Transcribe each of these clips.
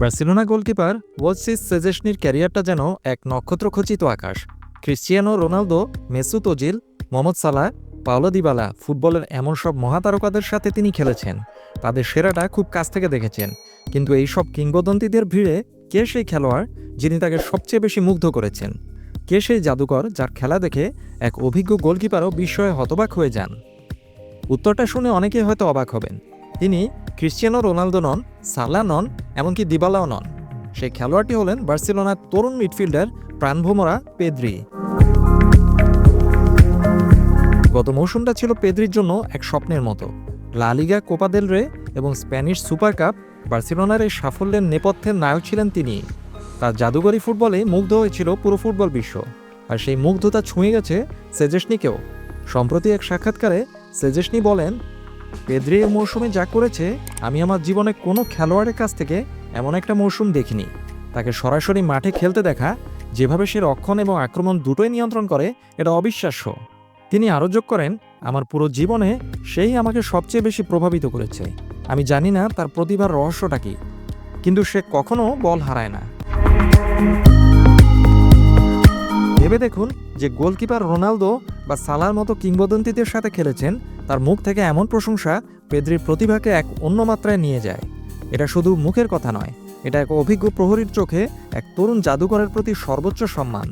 Barcelona goalkeeper ওয়ালসিস সেজেসনির ক্যারিয়ারটা যেন এক নক্ষত্রখচিত আকাশ। Cristiano Ronaldo, Mesut Ozil, Mohamed Salah, Paulo Dybala ফুটবলের এমন সব মহাতারকাদের সাথে তিনি খেলেছেন। তাদের সেরাটা খুব কাছ থেকে দেখেছেন। কিন্তু এই সব কিংবদন্তিদের ভিড়ে কে সেই খেলোয়াড় যিনি তাকে সবচেয়ে বেশি মুগ্ধ করেছেন? কে সেই জাদুকর যার খেলা দেখে এক অভিজ্ঞ গোলকিপারও বিস্ময়ে হতবাক হয়ে যান? উত্তরটা শুনে অনেকেই হয়তো অবাক হবেন। তিনি ক্রিশ্চিয়ানো রোনালদো নন, সালাহ নন, এমনকি দিবালাও নন। সেই খেলোয়াড়টি হলেন বার্সেলোনার তরুণ মিডফিল্ডার প্রাণভোমরা পেদ্রি। গত মৌসুমটা ছিল পেদ্রির জন্য এক স্বপ্নের মতো। লা লিগা, কোপা দেল রে এবং স্প্যানিশ সুপার কাপ, বার্সেলোনার এই সাফল্যের নেপথ্যের নায়ক ছিলেন তিনি। তার জাদুকরী ফুটবলে মুগ্ধ হয়েছিল পুরো ফুটবল বিশ্ব, আর সেই মুগ্ধতা ছুঁয়ে গেছে সেজেসনিকেও। সম্প্রতি এক সাক্ষাৎকারে সেজেসনি বলেন, পেদ্রি এই মৌসুমে যা করেছে, আমি আমার জীবনে কোনো খেলোয়াড়ের কাছ থেকে এমন একটা মৌসুম দেখিনি। তাকে সরাসরি মাঠে খেলতে দেখা, যেভাবে সে রক্ষণ এবং আক্রমণ দুটোই নিয়ন্ত্রণ করে, এটা অবিশ্বাস্য। তিনি আরও যোগ করেন, আমার পুরো জীবনে সেই আমাকে সবচেয়ে বেশি প্রভাবিত করেছে। আমি জানি না তার প্রতিভার রহস্যটা কী, কিন্তু সে কখনো বল হারায় না। ভেবে দেখুন যে গোলকিপার রোনালদো বা সালার মতো কিংবদন্তিদের সাথে খেলেছেন, তার মুখ থেকে এমন প্রশংসা পেদ্রির প্রতিভাকে এক অন্য মাত্রায় নিয়ে যায়। এটা শুধু মুখের কথা নয়, এটা এক অভিজ্ঞ প্রহরীর চোখে এক তরুণ জাদুকরের প্রতি সর্বোচ্চ সম্মান।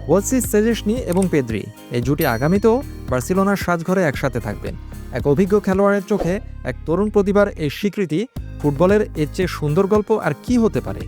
ওয়ালসিস সেজেসনি এবং পেদ্রি এই জুটি আগামীতেও বার্সেলোনার সাজঘরে একসাথে থাকবেন। এক অভিজ্ঞ খেলোয়াড়ের চোখে এক তরুণ প্রতিভার এই স্বীকৃতি, ফুটবলের এর চেয়ে সুন্দর গল্প আর কি হতে পারে?